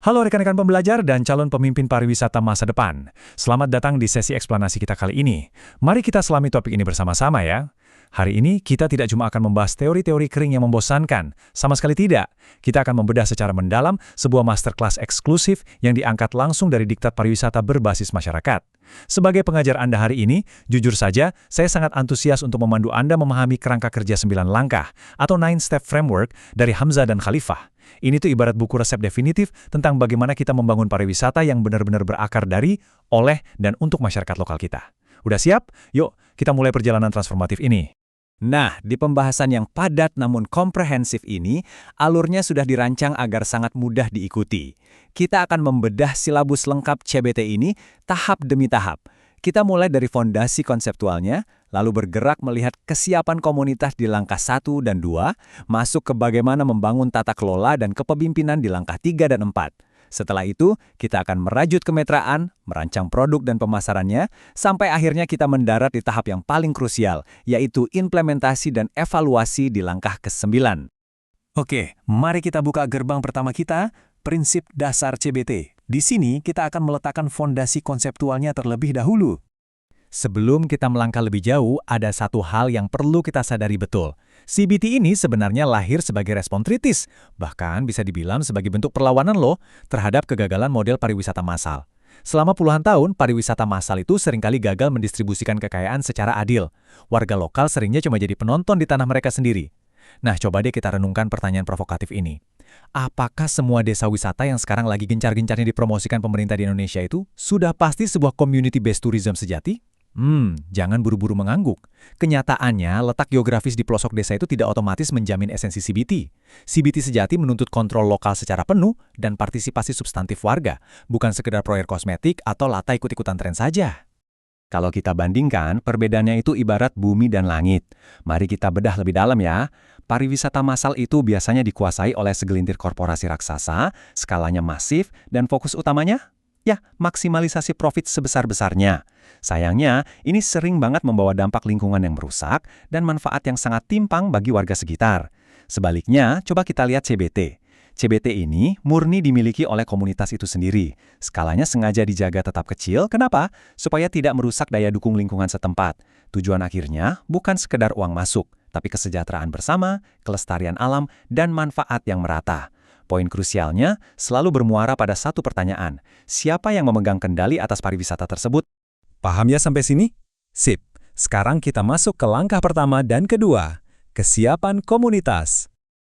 Halo rekan-rekan pembelajar dan calon pemimpin pariwisata masa depan. Selamat datang di sesi eksplanasi kita kali ini. Mari kita selami topik ini bersama-sama ya. Hari ini kita tidak cuma akan membahas teori-teori kering yang membosankan, sama sekali tidak. Kita akan membedah secara mendalam sebuah masterclass eksklusif yang diangkat langsung dari diktat pariwisata berbasis masyarakat. Sebagai pengajar Anda hari ini, jujur saja, saya sangat antusias untuk memandu Anda memahami kerangka kerja 9 langkah atau 9 Step Framework dari Hamzah dan Khalifah. Ini tuh ibarat buku resep definitif tentang bagaimana kita membangun pariwisata yang benar-benar berakar dari, oleh, dan untuk masyarakat lokal kita. Udah siap? Yuk, kita mulai perjalanan transformatif ini. Nah, di pembahasan yang padat namun komprehensif ini, alurnya sudah dirancang agar sangat mudah diikuti. Kita akan membedah silabus lengkap CBT ini tahap demi tahap. Kita mulai dari fondasi konseptualnya, lalu bergerak melihat kesiapan komunitas di langkah 1 dan 2, masuk ke bagaimana membangun tata kelola dan kepemimpinan di langkah 3 dan 4. Setelah itu, kita akan merajut kemitraan, merancang produk dan pemasarannya, sampai akhirnya kita mendarat di tahap yang paling krusial, yaitu implementasi dan evaluasi di langkah ke-9. Oke, mari kita buka gerbang pertama kita, prinsip dasar CBT. Di sini kita akan meletakkan fondasi konseptualnya terlebih dahulu. Sebelum kita melangkah lebih jauh, ada satu hal yang perlu kita sadari betul. CBT ini sebenarnya lahir sebagai respon kritis, bahkan bisa dibilang sebagai bentuk perlawanan loh terhadap kegagalan model pariwisata massal. Selama puluhan tahun, pariwisata massal itu seringkali gagal mendistribusikan kekayaan secara adil. Warga lokal seringnya cuma jadi penonton di tanah mereka sendiri. Nah, coba deh kita renungkan pertanyaan provokatif ini. Apakah semua desa wisata yang sekarang lagi gencar-gencarnya dipromosikan pemerintah di Indonesia itu sudah pasti sebuah community-based tourism sejati? Jangan buru-buru mengangguk. Kenyataannya, letak geografis di pelosok desa itu tidak otomatis menjamin esensi CBT. CBT sejati menuntut kontrol lokal secara penuh dan partisipasi substantif warga, bukan sekedar proyek kosmetik atau lata ikut-ikutan tren saja. Kalau kita bandingkan, perbedaannya itu ibarat bumi dan langit. Mari kita bedah lebih dalam ya. Pariwisata massal itu biasanya dikuasai oleh segelintir korporasi raksasa, skalanya masif, dan fokus utamanya? Ya, maksimalisasi profit sebesar-besarnya. Sayangnya, ini sering banget membawa dampak lingkungan yang merusak dan manfaat yang sangat timpang bagi warga sekitar. Sebaliknya, coba kita lihat CBT. CBT ini murni dimiliki oleh komunitas itu sendiri. Skalanya sengaja dijaga tetap kecil, kenapa? Supaya tidak merusak daya dukung lingkungan setempat. Tujuan akhirnya bukan sekedar uang masuk, tapi kesejahteraan bersama, kelestarian alam, dan manfaat yang merata. Poin krusialnya selalu bermuara pada satu pertanyaan, siapa yang memegang kendali atas pariwisata tersebut? Paham ya sampai sini? Sip, sekarang kita masuk ke langkah pertama dan kedua, kesiapan komunitas.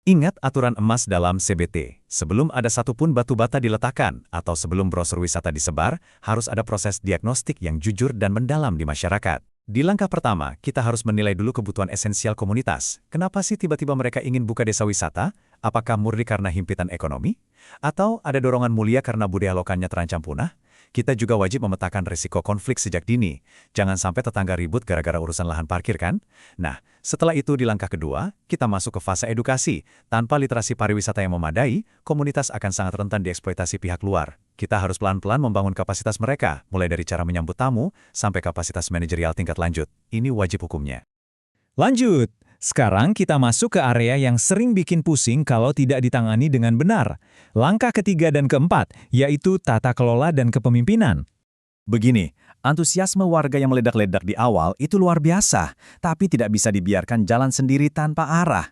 Ingat aturan emas dalam CBT, sebelum ada satupun batu bata diletakkan atau sebelum brosur wisata disebar, harus ada proses diagnostik yang jujur dan mendalam di masyarakat. Di langkah pertama, kita harus menilai dulu kebutuhan esensial komunitas. Kenapa sih tiba-tiba mereka ingin buka desa wisata? Apakah murni karena himpitan ekonomi? Atau ada dorongan mulia karena budaya lokalnya terancam punah? Kita juga wajib memetakan risiko konflik sejak dini. Jangan sampai tetangga ribut gara-gara urusan lahan parkir kan? Nah, setelah itu di langkah kedua, kita masuk ke fase edukasi. Tanpa literasi pariwisata yang memadai, komunitas akan sangat rentan dieksploitasi pihak luar. Kita harus pelan-pelan membangun kapasitas mereka, mulai dari cara menyambut tamu, sampai kapasitas manajerial tingkat lanjut. Ini wajib hukumnya. Lanjut! Sekarang kita masuk ke area yang sering bikin pusing kalau tidak ditangani dengan benar. Langkah ketiga dan keempat, yaitu tata kelola dan kepemimpinan. Begini, antusiasme warga yang meledak-ledak di awal itu luar biasa, tapi tidak bisa dibiarkan jalan sendiri tanpa arah.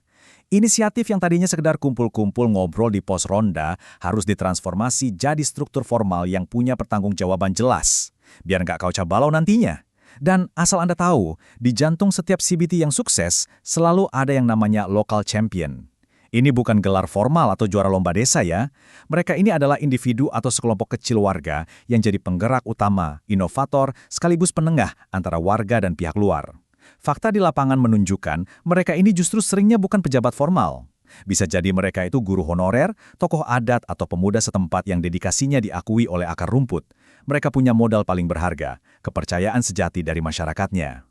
Inisiatif yang tadinya sekedar kumpul-kumpul ngobrol di pos ronda harus ditransformasi jadi struktur formal yang punya pertanggungjawaban jelas, biar nggak kacau balau nantinya. Dan asal Anda tahu, di jantung setiap CBT yang sukses, selalu ada yang namanya local champion. Ini bukan gelar formal atau juara lomba desa ya. Mereka ini adalah individu atau sekelompok kecil warga yang jadi penggerak utama, inovator, sekaligus penengah antara warga dan pihak luar. Fakta di lapangan menunjukkan mereka ini justru seringnya bukan pejabat formal. Bisa jadi mereka itu guru honorer, tokoh adat atau pemuda setempat yang dedikasinya diakui oleh akar rumput. Mereka punya modal paling berharga, kepercayaan sejati dari masyarakatnya.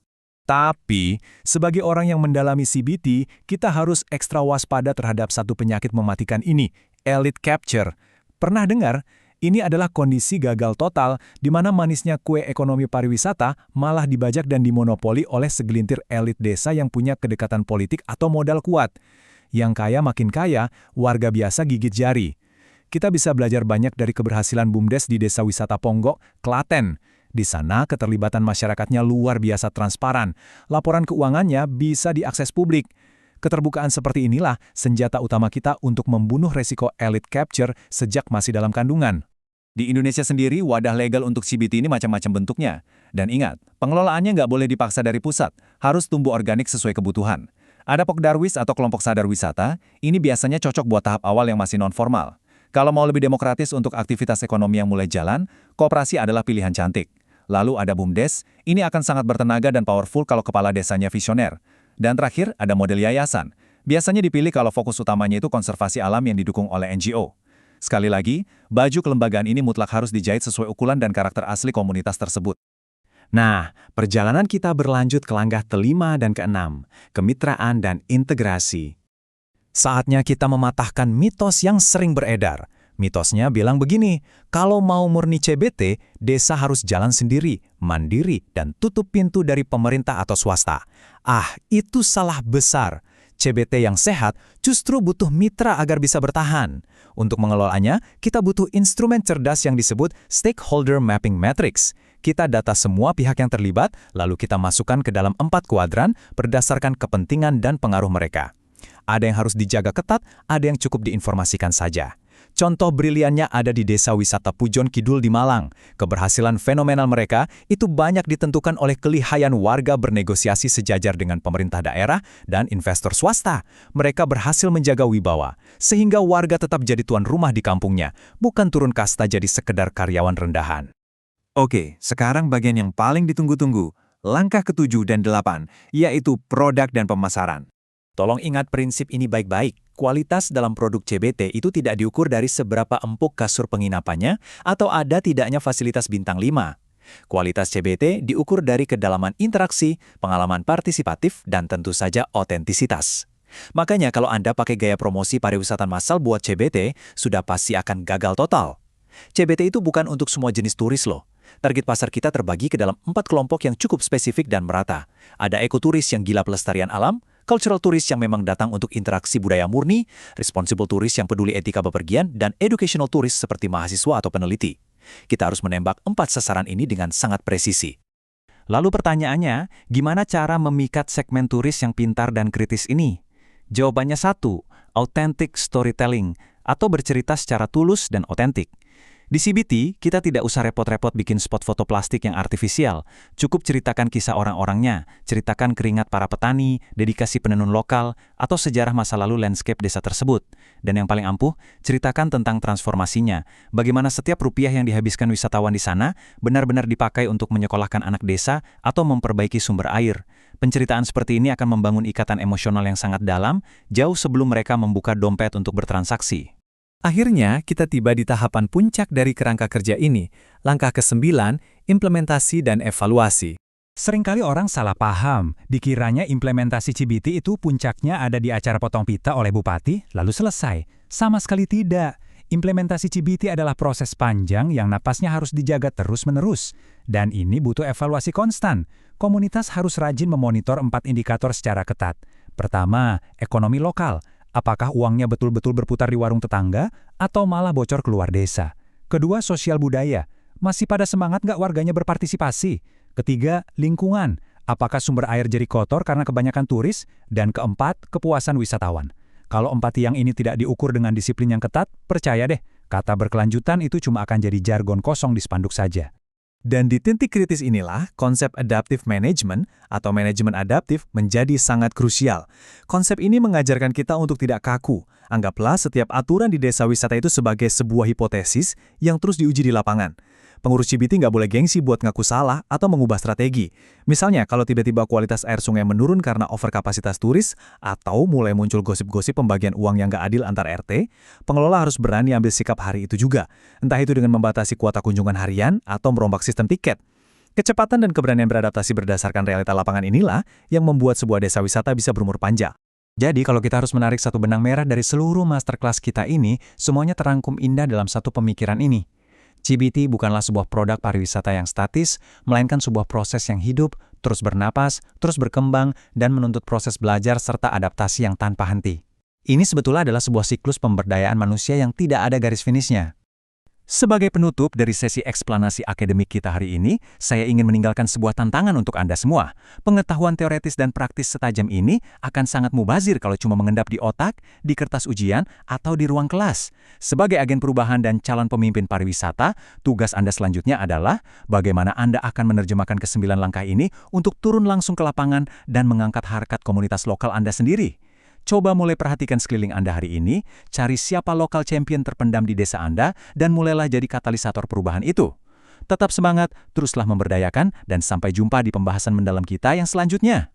Tapi, sebagai orang yang mendalami CBT, kita harus ekstra waspada terhadap satu penyakit mematikan ini, elite capture. Pernah dengar? Ini adalah kondisi gagal total di mana manisnya kue ekonomi pariwisata malah dibajak dan dimonopoli oleh segelintir elit desa yang punya kedekatan politik atau modal kuat. Yang kaya makin kaya, warga biasa gigit jari. Kita bisa belajar banyak dari keberhasilan BUMDes di Desa Wisata Ponggok, Klaten. Di sana, keterlibatan masyarakatnya luar biasa transparan. Laporan keuangannya bisa diakses publik. Keterbukaan seperti inilah senjata utama kita untuk membunuh resiko elite capture sejak masih dalam kandungan. Di Indonesia sendiri, wadah legal untuk CBT ini macam-macam bentuknya. Dan ingat, pengelolaannya nggak boleh dipaksa dari pusat, harus tumbuh organik sesuai kebutuhan. Ada Pokdarwis atau kelompok sadar wisata, ini biasanya cocok buat tahap awal yang masih non-formal. Kalau mau lebih demokratis untuk aktivitas ekonomi yang mulai jalan, koperasi adalah pilihan cantik. Lalu ada BUMDes, ini akan sangat bertenaga dan powerful kalau kepala desanya visioner. Dan terakhir, ada model yayasan. Biasanya dipilih kalau fokus utamanya itu konservasi alam yang didukung oleh NGO. Sekali lagi, baju kelembagaan ini mutlak harus dijahit sesuai ukuran dan karakter asli komunitas tersebut. Nah, perjalanan kita berlanjut ke langkah kelima dan keenam, kemitraan dan integrasi. Saatnya kita mematahkan mitos yang sering beredar. Mitosnya bilang begini, kalau mau murni CBT, desa harus jalan sendiri, mandiri, dan tutup pintu dari pemerintah atau swasta. Itu salah besar. CBT yang sehat justru butuh mitra agar bisa bertahan. Untuk mengelolanya, kita butuh instrumen cerdas yang disebut Stakeholder Mapping Matrix. Kita data semua pihak yang terlibat, lalu kita masukkan ke dalam 4 kuadran berdasarkan kepentingan dan pengaruh mereka. Ada yang harus dijaga ketat, ada yang cukup diinformasikan saja. Contoh briliannya ada di Desa Wisata Pujon Kidul di Malang. Keberhasilan fenomenal mereka itu banyak ditentukan oleh kelihayan warga bernegosiasi sejajar dengan pemerintah daerah dan investor swasta. Mereka berhasil menjaga wibawa, sehingga warga tetap jadi tuan rumah di kampungnya, bukan turun kasta jadi sekedar karyawan rendahan. Oke, sekarang bagian yang paling ditunggu-tunggu, langkah ke-7 dan 8, yaitu produk dan pemasaran. Tolong ingat prinsip ini baik-baik. Kualitas dalam produk CBT itu tidak diukur dari seberapa empuk kasur penginapannya atau ada tidaknya fasilitas bintang 5. Kualitas CBT diukur dari kedalaman interaksi, pengalaman partisipatif, dan tentu saja otentisitas. Makanya kalau Anda pakai gaya promosi pariwisata massal buat CBT, sudah pasti akan gagal total. CBT itu bukan untuk semua jenis turis loh. Target pasar kita terbagi ke dalam 4 kelompok yang cukup spesifik dan merata. Ada ekoturis yang gila pelestarian alam, cultural turis yang memang datang untuk interaksi budaya murni, responsible turis yang peduli etika bepergian, dan educational turis seperti mahasiswa atau peneliti. Kita harus menembak 4 sasaran ini dengan sangat presisi. Lalu pertanyaannya, gimana cara memikat segmen turis yang pintar dan kritis ini? Jawabannya 1, authentic storytelling, atau bercerita secara tulus dan otentik. Di CBT, kita tidak usah repot-repot bikin spot foto plastik yang artifisial. Cukup ceritakan kisah orang-orangnya, ceritakan keringat para petani, dedikasi penenun lokal, atau sejarah masa lalu landscape desa tersebut. Dan yang paling ampuh, ceritakan tentang transformasinya. Bagaimana setiap rupiah yang dihabiskan wisatawan di sana benar-benar dipakai untuk menyekolahkan anak desa atau memperbaiki sumber air. Penceritaan seperti ini akan membangun ikatan emosional yang sangat dalam, jauh sebelum mereka membuka dompet untuk bertransaksi. Akhirnya, kita tiba di tahapan puncak dari kerangka kerja ini, langkah ke-9, implementasi dan evaluasi. Seringkali orang salah paham, dikiranya implementasi CBT itu puncaknya ada di acara potong pita oleh bupati, lalu selesai. Sama sekali tidak. Implementasi CBT adalah proses panjang yang napasnya harus dijaga terus-menerus. Dan ini butuh evaluasi konstan. Komunitas harus rajin memonitor 4 indikator secara ketat. Pertama, ekonomi lokal. Apakah uangnya betul-betul berputar di warung tetangga atau malah bocor keluar desa? Kedua, sosial budaya. Masih pada semangat nggak warganya berpartisipasi? Ketiga, lingkungan. Apakah sumber air jadi kotor karena kebanyakan turis? Dan keempat, kepuasan wisatawan. Kalau 4 tiang ini tidak diukur dengan disiplin yang ketat, percaya deh, kata berkelanjutan itu cuma akan jadi jargon kosong di spanduk saja. Dan di titik kritis inilah, konsep adaptive management atau manajemen adaptif menjadi sangat krusial. Konsep ini mengajarkan kita untuk tidak kaku. Anggaplah setiap aturan di desa wisata itu sebagai sebuah hipotesis yang terus diuji di lapangan. Pengurus CBT nggak boleh gengsi buat ngaku salah atau mengubah strategi. Misalnya, kalau tiba-tiba kualitas air sungai menurun karena overkapasitas turis, atau mulai muncul gosip-gosip pembagian uang yang nggak adil antar RT, pengelola harus berani ambil sikap hari itu juga. Entah itu dengan membatasi kuota kunjungan harian atau merombak sistem tiket. Kecepatan dan keberanian beradaptasi berdasarkan realita lapangan inilah yang membuat sebuah desa wisata bisa berumur panjang. Jadi, kalau kita harus menarik satu benang merah dari seluruh masterclass kita ini, semuanya terangkum indah dalam satu pemikiran ini. CBT bukanlah sebuah produk pariwisata yang statis, melainkan sebuah proses yang hidup, terus bernapas, terus berkembang, dan menuntut proses belajar serta adaptasi yang tanpa henti. Ini sebetulnya adalah sebuah siklus pemberdayaan manusia yang tidak ada garis finishnya. Sebagai penutup dari sesi eksplanasi akademik kita hari ini, saya ingin meninggalkan sebuah tantangan untuk Anda semua. Pengetahuan teoretis dan praktis setajam ini akan sangat mubazir kalau cuma mengendap di otak, di kertas ujian, atau di ruang kelas. Sebagai agen perubahan dan calon pemimpin pariwisata, tugas Anda selanjutnya adalah bagaimana Anda akan menerjemahkan ke-9 langkah ini untuk turun langsung ke lapangan dan mengangkat harkat komunitas lokal Anda sendiri. Coba mulai perhatikan sekeliling Anda hari ini, cari siapa lokal champion terpendam di desa Anda, dan mulailah jadi katalisator perubahan itu. Tetap semangat, teruslah memberdayakan, dan sampai jumpa di pembahasan mendalam kita yang selanjutnya.